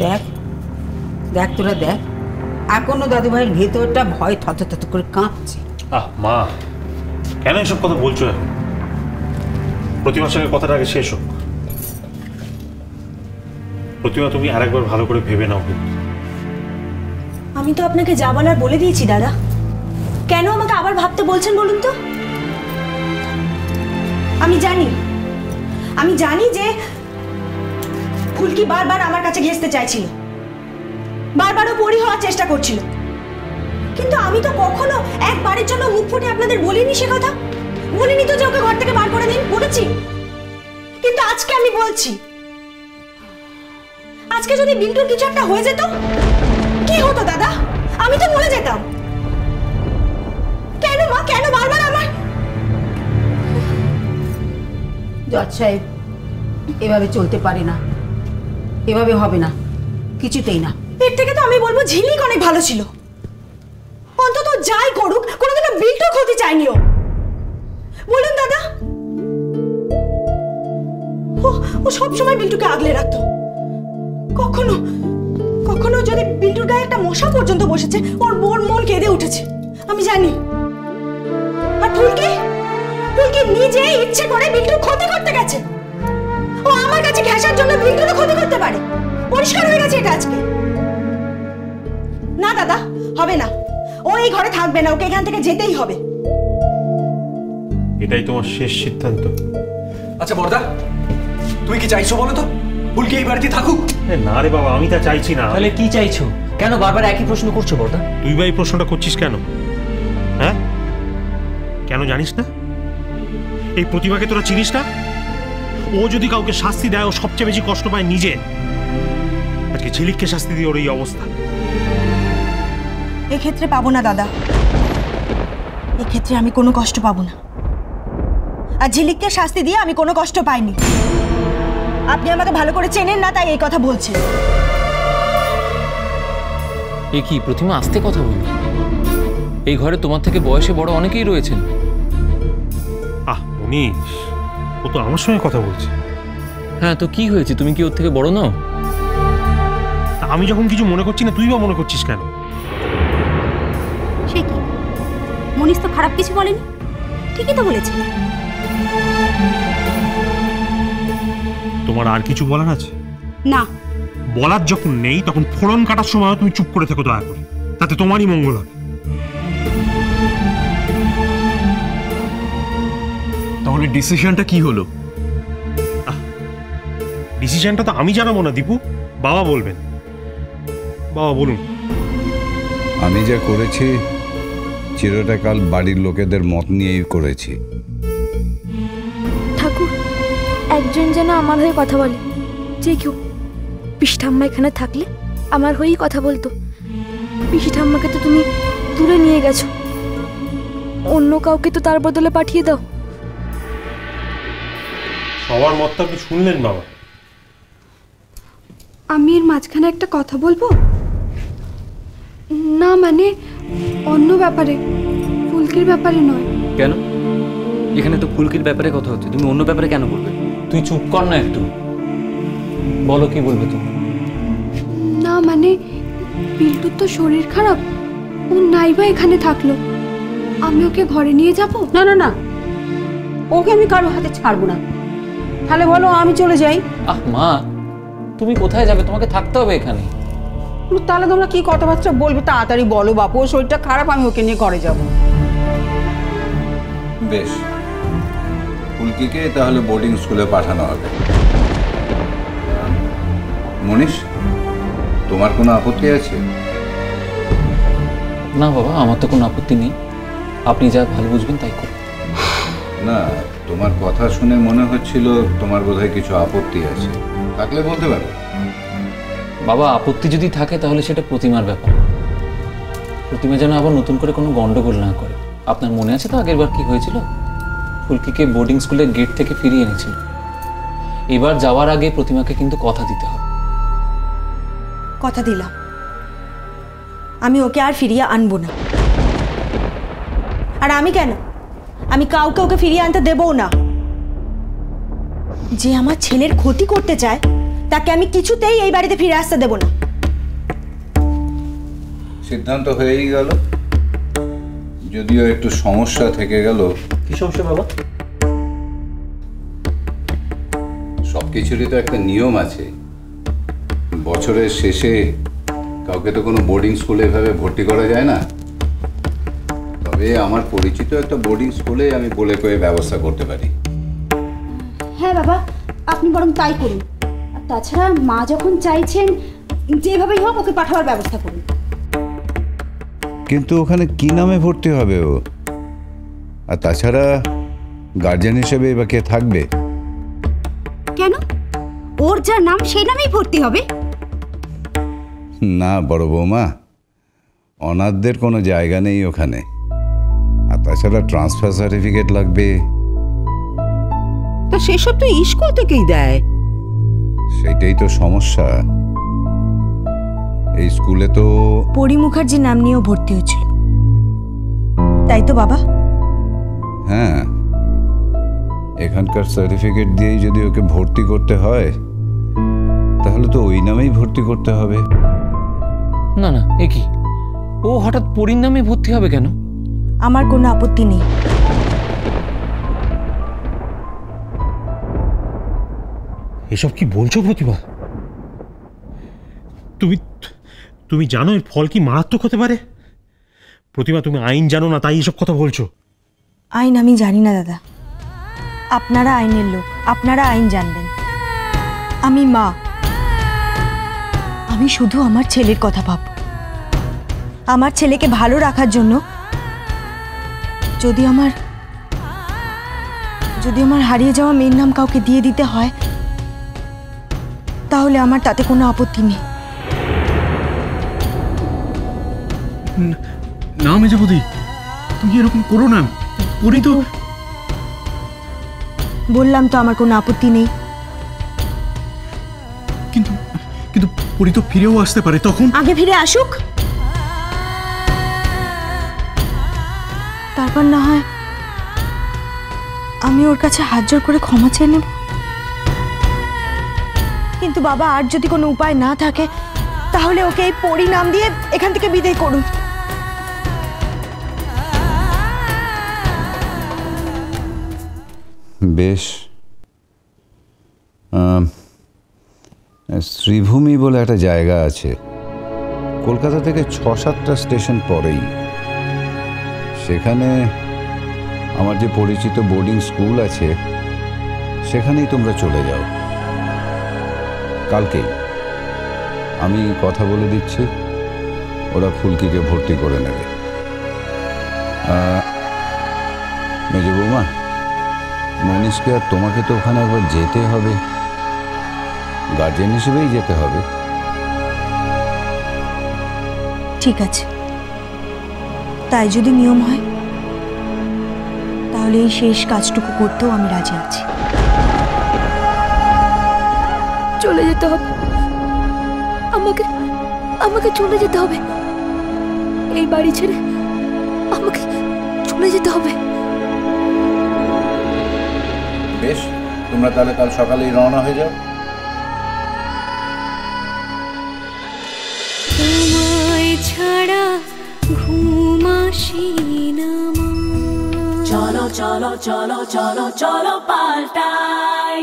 দেখ দেখ তোরা দেখ, এখনো দাদু ভাইয়ের ভেতরটা ভয় থত করে কাঁপছে। মা কেন এসব কথা বলছো এখন? প্রতিমার সঙ্গে কথাটা আগে শেষ হোক। প্রতিমা, তুমি আরেকবার ভালো করে ভেবে নাও। আমি তো আপনাকে যা বলার বলে দিয়েছি দাদা, কেন আমাকে আবার ভাবতে বলছেন বলুন তো? আমি জানি যে ফুলকি বারবার আমার কাছে ঘেঁষতে চাইছিল, বারবারও পরি হওয়ার চেষ্টা করছিল, কিন্তু আমি তো কখনো একবারের জন্য মুখ ফুটে আপনাদের বলিনি সে কথা। বলিনি তো যে ওকে ঘর থেকে বার করে দিন, বলেছি? কিন্তু আজকে আমি বলছি, আজকে যদি বিল্টুর কিছু একটা হয়ে যেত কি হতো দাদা? আমি তো মরে যেতাম। কেন মা, কেন বারবার আমার? জজ সাহেব, এভাবে চলতে পারে না, এভাবে হবে না, কিছুতেই না। এর থেকে তো আমি বলবো ঝিলিক অনেক ভালো ছিল। অন্তত যাই করুক কোনোদিনও বিল্টুর ক্ষতি চায়নি ও। বলুন দাদা, ও সবসময় বিল্টুকে আগলে রাখতো। কখনো কখনো যদি বিল্টুর গায়ে একটা মশা পর্যন্ত বসেছে, ওর মন কেঁদে উঠেছে, আমি জানি। আর ফুলকি নিজে ইচ্ছে করে বিল্টুর ক্ষতি করতে গেছে। ও আমার কাছে ঘেঁষার জন্য বিল্টুরও ক্ষতি করতে পারে। পরিষ্কার হয়ে গেছে এটা আজকে। না দাদা, হবে না, ও এই ঘরে থাকবে না, ওকে এখান থেকে যেতেই হবে। এটাই তোমার শেষ সিদ্ধান্ত? আচ্ছা বড়দা, তুমি কি চাইছো বলো তো? ফুলকি এই বাড়িতে থাকুক? না রে বাবা, আমি তা চাইছি না। তাহলে কি চাইছো? কেন বারবার একই প্রশ্ন করছো বড়দা? তুই ভাই প্রশ্নটা করছিস কেন? হ্যাঁ, কেন জানিস না? এই প্রতিভাকে তোরা চিনিস না? ও যদি কাউকে শাস্তি দেয়, ও সবচেয়ে বেশি কষ্ট পায় নিজে। আজকে ঝিলিককে শাস্তি দিয়ে ওর এই অবস্থা। এক্ষেত্রে পাবো না দাদা, এক্ষেত্রে আমি কোনো কষ্ট পাবো না। আর ঝিলিককে শাস্তি দিয়ে আমি কোনো কষ্ট পাইনি। আপনি আমাকে ভালো করে চেনেন না, তাই এই কথা বলছেন। এ কি প্রতিমা, আস্তে কথা বলি। এই ঘরে তোমার থেকে বয়সে বড় অনেকেই রয়েছেন। মনীষ, ও তো আমার সঙ্গে কথা বলছে। হ্যাঁ, তো কি হয়েছে? তুমি কি ওর থেকে বড় নাও? আমি যখন কিছু মনে করছি না, তুই বা মনে করছিস কেন? সে কি, মনীষ তো খারাপ কিছু বলেনি, ঠিকই তো বলেছে। তোমার আর কিছু বলার আছে? না। বলার যখন নেই, তখন ফোড়ন কাটার সময় তুমি চুপ করে থেকো দয়া করে, তাতে তোমারই মঙ্গল হবে। তাহলে ডিসিশনটা কি হলো? ডিসিশনটা তো আমি জানাবো না দীপু, বাবা বলবেন। বাবা বলুন। আমি যা করেছি চিরটা কাল বাড়ির লোকেদের মত নিয়েই করেছি। ঠাকুর, একজন যেন আমার হয়ে কথা বলে, যে কেউ। পিসি ঠাম্মা এখানে থাকলে আমার হয়েই কথা বলতো। পিসি ঠাম্মাকে তো তুমি দূরে নিয়ে গেছো, অন্য কাউকে তো তার বদলে পাঠিয়ে দাও। সবার মতটা আপনি শুনলেন বাবা? আমি এর মাঝখানে একটা কথা বলবো না, মানে অন্য ব্যাপারে, ফুলকির ব্যাপারে নয়। কেন? এখানে তো ফুলকির ব্যাপারে কথা হচ্ছে, তুমি অন্য ব্যাপারে কেন বলবে? তুই চুপ কর না একটু, বলো কি বলবে তুমি। না মানে বিল্টুর তো শরীর খারাপ, ও নাইবা এখানে থাকলো, আমি ওকে ঘরে নিয়ে যাব? না না না, ওকে আমি কারো হাতে ছাড়বো না। তাহলে বলো আমি চলে যাই। মা, তুমি কোথায় যাবে? তোমাকে থাকতে হবে এখানে। তাহলে তোমরা কি কথাবার্তা বলবে তাড়াতাড়ি বলো বাপু, ওর শরীরটা খারাপ, আমি ওকে নিয়ে ঘরে যাব। বেশ, ফুলকিকে তাহলে বোর্ডিং স্কুলে পাঠানো হবে। মনীষ, তোমার কোনো আপত্তি আছে? না বাবা, আমার তো কোনো আপত্তি নেই, আপনি যা ভালো বুঝবেন তাই করুন। না, তোমার কথা শুনে মনে হচ্ছিল তোমার বোধহয় কিছু আপত্তি আছে, থাকলে বলতে পারো। বাবা, আপত্তি যদি থাকে তাহলে সেটা প্রতিমার ব্যাপার। প্রতিমা যেন আবার নতুন করে কোনো গন্ডগোল না করে। আপনার মনে আছে তো আগের বার কি হয়েছিল? ফুলকিকে বোর্ডিং স্কুলের গেট থেকে ফিরিয়ে এনেছিল। এবার যাওয়ার আগে প্রতিমাকে কিন্তু কথা দিতে হবে। কথা দিলাম, আমি ওকে আর ফিরিয়ে আনবো না। আর আমি কেন, আমি কাউকে ওকে ফিরিয়ে আনতে দেবও না। যে আমার ছেলের ক্ষতি করতে চায় তাকে আমি কিছুতেই এই বাড়িতে ফিরে আসতে দেব না। সিদ্ধান্ত হয়েই গেল, যদিও একটু সমস্যা থেকে গেল। কি সমস্যা বাবা? সবকিছুরই তো একটা নিয়ম আছে। বছরের শেষে কাউকে তো কোনো বোর্ডিং স্কুলে এভাবে ভর্তি করা যায় না। তবে আমার পরিচিত একটা বোর্ডিং স্কুলে আমি বলে কয়ে ব্যবস্থা করতে পারি। হ্যাঁ বাবা, আপনি বরং তাই করুন। আর তাছাড়া মা যখন চাইছেন, যেভাবেই হোক ওকে পাঠাবার ব্যবস্থা করুন। কিন্তু ওখানে কি নামে ভর্তি হবে ও? আর তাছাড়া গার্জেন হিসেবে বা কে থাকবে? কেন? ওর যা নাম সেই নামেই ভর্তি হবে? না বড় বৌমা, অনাথদের কোনো জায়গা নেই ওখানে। আর তাছাড়া ট্রান্সফার সার্টিফিকেট লাগবে। তা সেসব তো স্কুল থেকেই দেয়। সেটাই তো সমস্যা। এই স্কুলে তো পরি মুখার্জির নাম নিয়েও ভর্তি হয়েছিল, তাই তো বাবা? হ্যাঁ, এখানকার সার্টিফিকেট দিয়েই যদি ওকে ভর্তি করতে হয় তাহলে তো ওই নামেই ভর্তি করতে হবে। না না, এ কি, ও হঠাৎ পরীর নামে ভর্তি হবে কেন? আমার কোনো আপত্তি নেই। এসব কি বলছো প্রতিভা? তুমি তুমি জানো এর ফল কি মারাত্মক হতে পারে? প্রতিভা, তুমি আইন জানো না তাই এসব কথা বলছো? আইন আমি জানি না দাদা, আপনারা আইনের লোক, আপনারা আইন জানবেন। আমি মা, আমি শুধু আমার ছেলের কথা ভাবব। আমার ছেলেকে ভালো রাখার জন্য যদি আমার হারিয়ে যাওয়া মেয়ের নাম কাউকে দিয়ে দিতে হয় তাহলে আমার তাতে কোনো আপত্তি নেই। না মেজবদি, তুমি এরকম করো না। পরি তো, বললাম তো আমার কোনো আপত্তি নেই। কিন্তু কিন্তু পরি তো ফিরেও আসতে পারে, তখন আগে ফিরে আসুক, তারপর না হয় আমি ওর কাছে হাত জোড় করে ক্ষমা চেয়ে নেব। কিন্তু বাবা, আর যদি কোনো উপায় না থাকে তাহলে ওকে এই পরি নাম দিয়ে এখান থেকে বিদায় করুন। বেশ, শ্রীভূমি বলে একটা জায়গা আছে, কলকাতা থেকে ৬-৭টা স্টেশন পরেই। সেখানে আমার যে পরিচিত বোর্ডিং স্কুল আছে, সেখানেই তোমরা চলে যাও কালকেই। আমি কথা বলে দিচ্ছি, ওরা ফুলকিকে ভর্তি করে নেবে। মেজ বৌমা, মনীষকে আর তোমাকে তো ওখানে একবার যেতে হবে, গার্জেন হিসেবেই যেতে হবে। ঠিক আছে, তাই যদি নিয়ম হয় তাহলে এই শেষ কাজটুকু করতেও আমি রাজি আছি। চলে যেতে হবে, আমাকে আমাকে চলে যেতে হবে। এই বাড়ি ছেড়ে আমাকে চলে যেতে হবে। বেশ, তোমরা তাহলে কাল সকালেই রওনা হয়ে যাও। তোমায় ছাড়া ঘুম আসি না মা। চলো চলো চলো চলো চলো পাল্টাই।